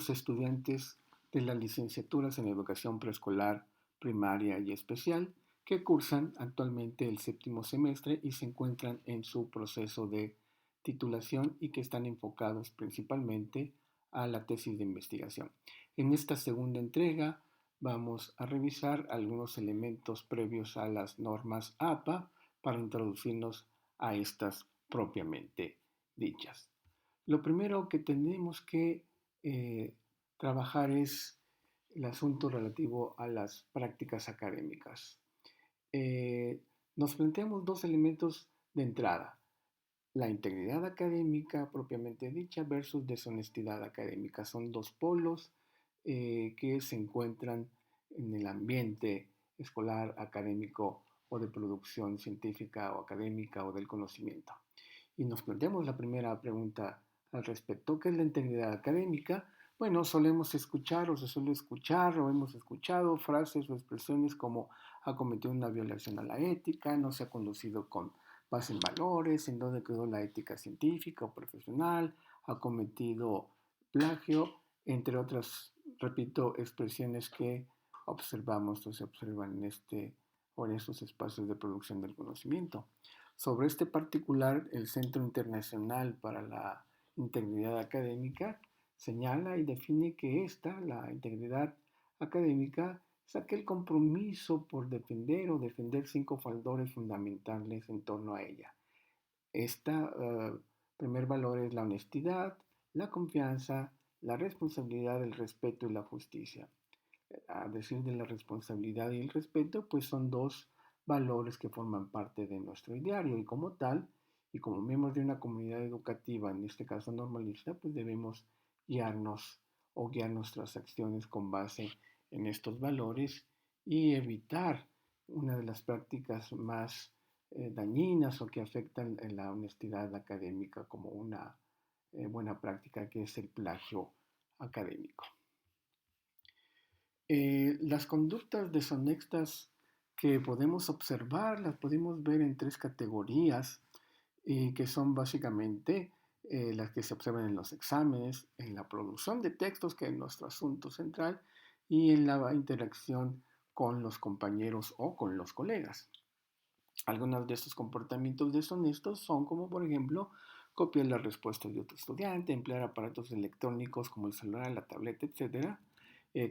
los estudiantes de las licenciaturas en educación preescolar, primaria y especial que cursan actualmente el séptimo semestre y se encuentran en su proceso de titulación y que están enfocados principalmente a la tesis de investigación. En esta segunda entrega vamos a revisar algunos elementos previos a las normas APA para introducirnos a estas propiamente dichas. Lo primero que tenemos que eh, trabajar es el asunto relativo a las prácticas académicas. Eh, Nos planteamos dos elementos de entrada: la integridad académica propiamente dicha versus deshonestidad académica. Son dos polos que se encuentran en el ambiente escolar, académico o de producción científica o académica o del conocimiento. Y nos planteamos la primera pregunta al respecto: ¿qué es la integridad académica? Bueno, solemos escuchar o se suele escuchar o hemos escuchado frases o expresiones como ha cometido una violación a la ética, no se ha conducido con base en valores, en donde quedó la ética científica o profesional, ha cometido plagio, entre otras, repito, expresiones que observamos o se observan en o en estos espacios de producción del conocimiento. Sobre este particular, el Centro Internacional para la Integridad Académica señala y define que la integridad académica, es aquel compromiso por defender o defender cinco valores fundamentales en torno a ella. Este primer valor es la honestidad, la confianza, la responsabilidad, el respeto y la justicia. A decir de la responsabilidad y el respeto, pues son dos valores que forman parte de nuestro ideario y como tal, y como miembros de una comunidad educativa, en este caso normalista, pues debemos guiarnos o guiar nuestras acciones con base en estos valores y evitar una de las prácticas más dañinas o que afectan en la honestidad académica como una buena práctica, que es el plagio académico. Las conductas deshonestas que podemos observar las podemos ver en tres categorías, que son básicamente las que se observan en los exámenes, en la producción de textos, que es nuestro asunto central, y en la interacción con los compañeros o con los colegas. Algunos de estos comportamientos deshonestos son como, por ejemplo, copiar las respuestas de otro estudiante, emplear aparatos electrónicos como el celular, la tableta, etcétera,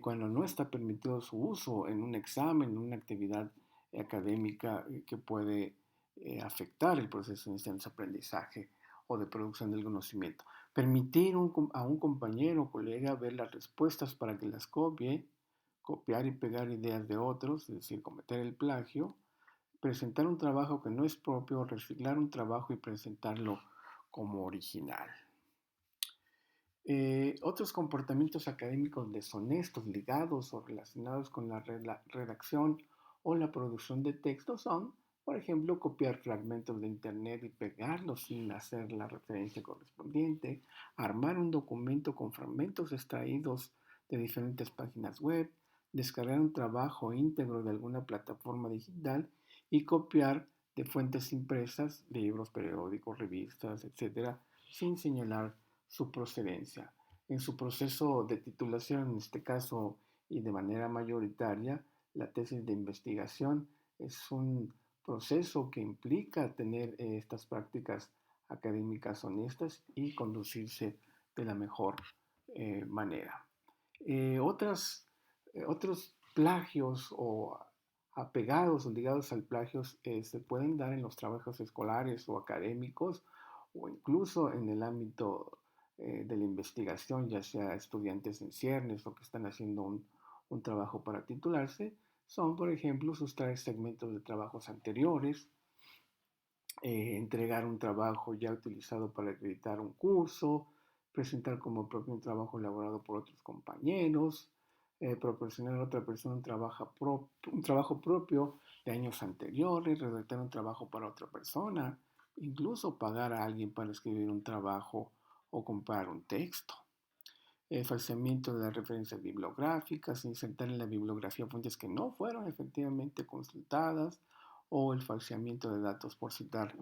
cuando no está permitido su uso en un examen, en una actividad académica que puede afectar el proceso de enseñanza-aprendizaje o de producción del conocimiento. Permitir a un compañero o colega ver las respuestas para que las copie, copiar y pegar ideas de otros, es decir, cometer el plagio, presentar un trabajo que no es propio, reciclar un trabajo y presentarlo como original. Otros comportamientos académicos deshonestos ligados o relacionados con la redacción o la producción de textos son, por ejemplo, copiar fragmentos de Internet y pegarlos sin hacer la referencia correspondiente, armar un documento con fragmentos extraídos de diferentes páginas web, descargar un trabajo íntegro de alguna plataforma digital y copiar de fuentes impresas, libros, periódicos, revistas, etcétera, sin señalar su procedencia. En su proceso de titulación, en este caso, y de manera mayoritaria, la tesis de investigación es un proceso que implica tener estas prácticas académicas honestas y conducirse de la mejor manera. Otros plagios o apegados o ligados al plagio se pueden dar en los trabajos escolares o académicos o incluso en el ámbito de la investigación, ya sea estudiantes en ciernes o que están haciendo un trabajo para titularse, son, por ejemplo, sustraer segmentos de trabajos anteriores, entregar un trabajo ya utilizado para acreditar un curso, presentar como propio un trabajo elaborado por otros compañeros, proporcionar a otra persona un trabajo propio de años anteriores, redactar un trabajo para otra persona, incluso pagar a alguien para escribir un trabajo o comprar un texto. Falseamiento de las referencias bibliográficas, insertar en la bibliografía fuentes que no fueron efectivamente consultadas, o el falseamiento de datos, por citar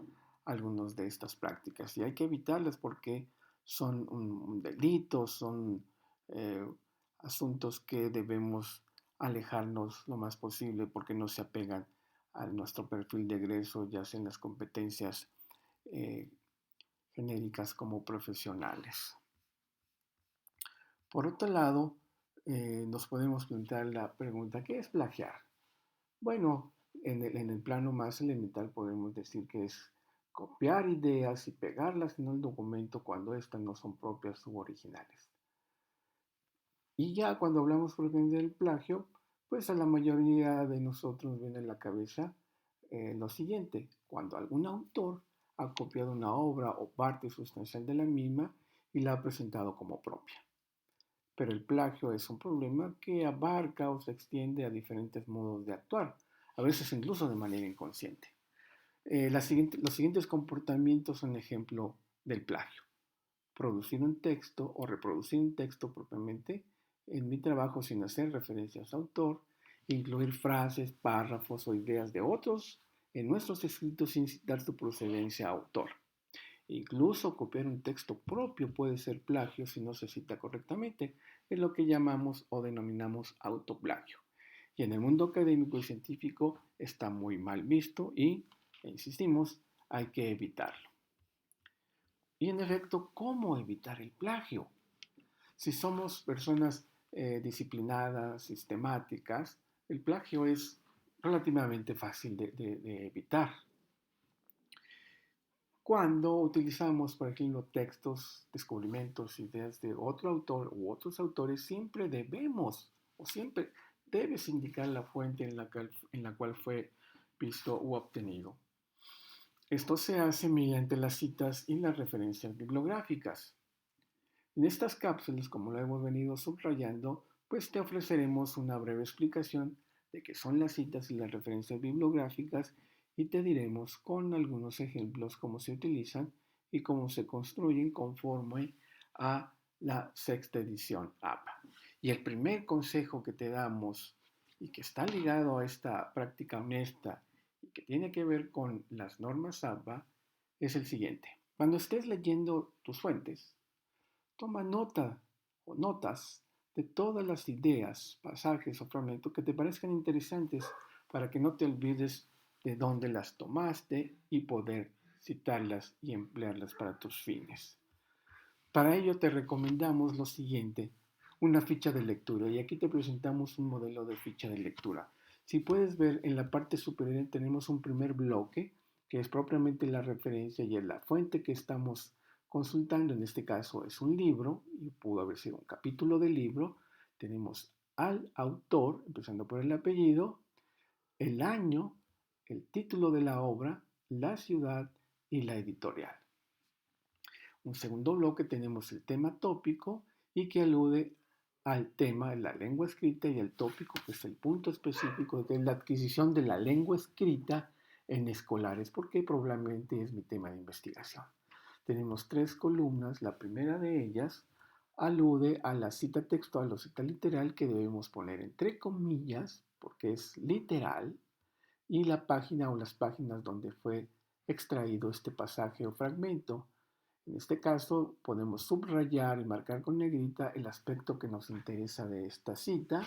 algunas de estas prácticas. Y hay que evitarlas porque son un delito, son eh, asuntos que debemos alejarnos lo más posible porque no se apegan a nuestro perfil de egreso, ya sea en las competencias eh, genéricas como profesionales. Por otro lado, nos podemos plantear la pregunta, ¿qué es plagiar? Bueno, en el plano más elemental podemos decir que es copiar ideas y pegarlas en un documento cuando éstas no son propias u originales. Y ya cuando hablamos propiamente del plagio, pues a la mayoría de nosotros viene a la cabeza lo siguiente: cuando algún autor ha copiado una obra o parte sustancial de la misma y la ha presentado como propia. Pero el plagio es un problema que abarca o se extiende a diferentes modos de actuar, a veces incluso de manera inconsciente. Los siguientes comportamientos son ejemplo del plagio: producir un texto o reproducir un texto propiamente en mi trabajo sin hacer referencias a autor, incluir frases, párrafos o ideas de otros en nuestros escritos sin citar su procedencia a autor. Incluso copiar un texto propio puede ser plagio si no se cita correctamente, es lo que llamamos o denominamos autoplagio. Y en el mundo académico y científico está muy mal visto y, insistimos, hay que evitarlo. Y en efecto, ¿cómo evitar el plagio? Si somos personas disciplinadas, sistemáticas, el plagio es relativamente fácil de evitar. Cuando utilizamos, por ejemplo, textos, descubrimientos, ideas de otro autor u otros autores, siempre debemos o siempre debes indicar la fuente en la cual fue visto u obtenido. Esto se hace mediante las citas y las referencias bibliográficas. En estas cápsulas, como lo hemos venido subrayando, pues te ofreceremos una breve explicación de qué son las citas y las referencias bibliográficas y te diremos con algunos ejemplos cómo se utilizan y cómo se construyen conforme a la sexta edición APA. Y el primer consejo que te damos y que está ligado a esta práctica honesta y que tiene que ver con las normas APA es el siguiente. Cuando estés leyendo tus fuentes, toma nota o notas de todas las ideas, pasajes o fragmentos que te parezcan interesantes para que no te olvides de dónde las tomaste y poder citarlas y emplearlas para tus fines. Para ello te recomendamos lo siguiente: una ficha de lectura. Y aquí te presentamos un modelo de ficha de lectura. Si puedes ver, en la parte superior tenemos un primer bloque que es propiamente la referencia y es la fuente que estamos consultando. En este caso es un libro y pudo haber sido un capítulo del libro. Tenemos al autor, empezando por el apellido, el año, el título de la obra, la ciudad y la editorial. Un segundo bloque tenemos el tema tópico y que alude al tema de la lengua escrita, y el tópico, que es el punto específico de la adquisición de la lengua escrita en escolares, porque probablemente es mi tema de investigación. Tenemos 3 columnas. La primera de ellas alude a la cita textual o cita literal, que debemos poner entre comillas porque es literal, y la página o las páginas donde fue extraído este pasaje o fragmento. En este caso podemos subrayar y marcar con negrita el aspecto que nos interesa de esta cita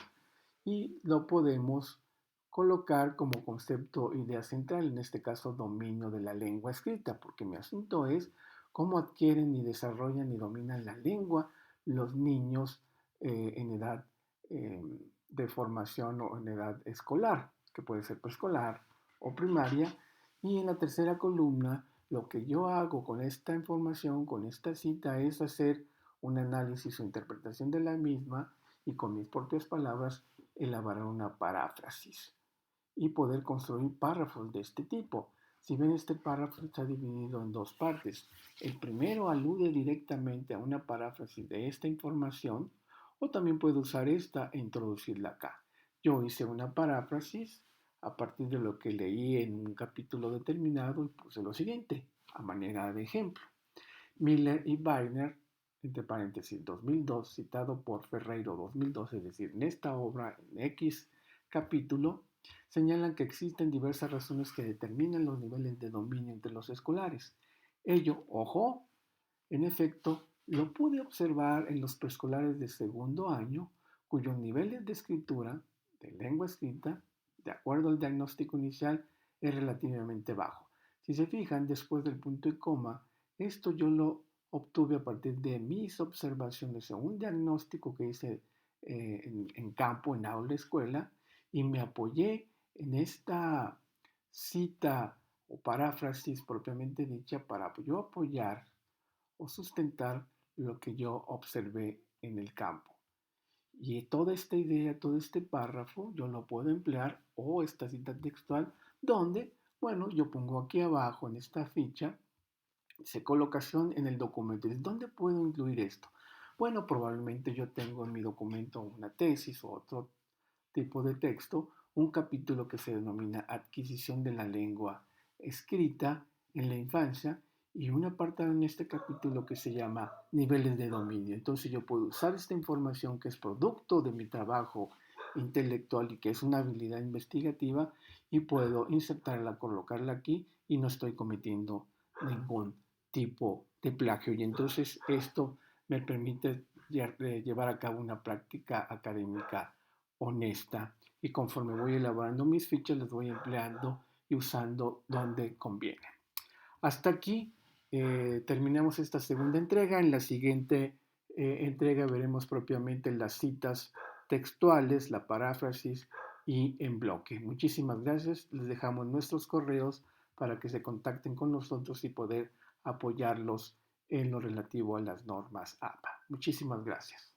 y lo podemos colocar como concepto idea central, en este caso dominio de la lengua escrita, porque mi asunto es cómo adquieren y desarrollan y dominan la lengua los niños en edad eh, de formación o en edad escolar, que puede ser preescolar o primaria. Y en la tercera columna, lo que yo hago con esta información, con esta cita, es hacer un análisis o interpretación de la misma y con mis propias palabras elaborar una paráfrasis y poder construir párrafos de este tipo. Si ven, este párrafo está dividido en 2 partes. El primero alude directamente a una paráfrasis de esta información, o también puedo usar esta e introducirla acá. Yo hice una paráfrasis a partir de lo que leí en un capítulo determinado y puse lo siguiente a manera de ejemplo. Miller y Weiner, entre paréntesis 2002, citado por Ferreiro 2012, es decir, en esta obra, en X capítulo, señalan que existen diversas razones que determinan los niveles de dominio entre los escolares. Ello, ojo, en efecto, Lo pude observar en los preescolares de segundo año, cuyos niveles de escritura, de lengua escrita, de acuerdo al diagnóstico inicial, es relativamente bajo. Si se fijan, después del punto y coma, esto yo lo obtuve a partir de mis observaciones en un diagnóstico que hice en campo, en aula escuela, y me apoyé en esta cita o paráfrasis propiamente dicha para yo apoyar o sustentar lo que yo observé en el campo. Y toda esta idea, todo este párrafo, yo lo puedo emplear o esta cita textual donde, bueno, yo pongo aquí abajo en esta ficha, dice colocación en el documento. ¿Dónde puedo incluir esto? Bueno, probablemente yo tengo en mi documento una tesis o otro tipo de texto, un capítulo que se denomina adquisición de la lengua escrita en la infancia y un apartado en este capítulo que se llama niveles de dominio. Entonces yo puedo usar esta información que es producto de mi trabajo intelectual y que es una habilidad investigativa y puedo insertarla, colocarla aquí y no estoy cometiendo ningún tipo de plagio. Y entonces esto me permite llevar a cabo una práctica académica honesta y conforme voy elaborando mis fichas las voy empleando y usando donde conviene. Hasta aquí terminamos esta segunda entrega. En la siguiente entrega veremos propiamente las citas textuales, la paráfrasis y en bloque. Muchísimas gracias. Les dejamos nuestros correos para que se contacten con nosotros y poder apoyarlos en lo relativo a las normas APA. Muchísimas gracias.